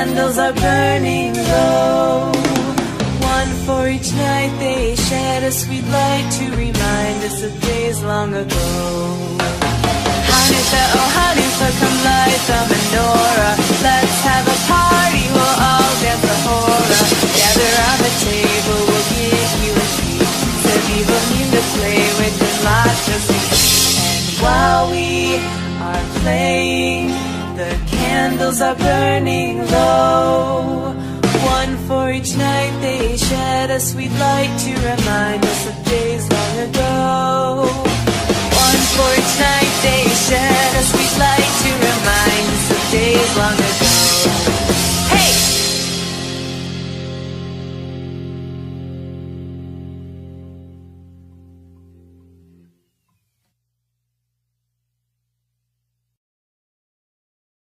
candles are burning low. One for each night they shed a sweet light to remind us of days long ago. Hanukkah, oh Hanukkah, come light the menorah. Let's have a party, we'll all dance the hora. Gather around the table, we'll give you a treat. Seville need to play with his lots of sweets. And while we are playing, the candles are burning low. One for each night they shed a sweet light to remind us of days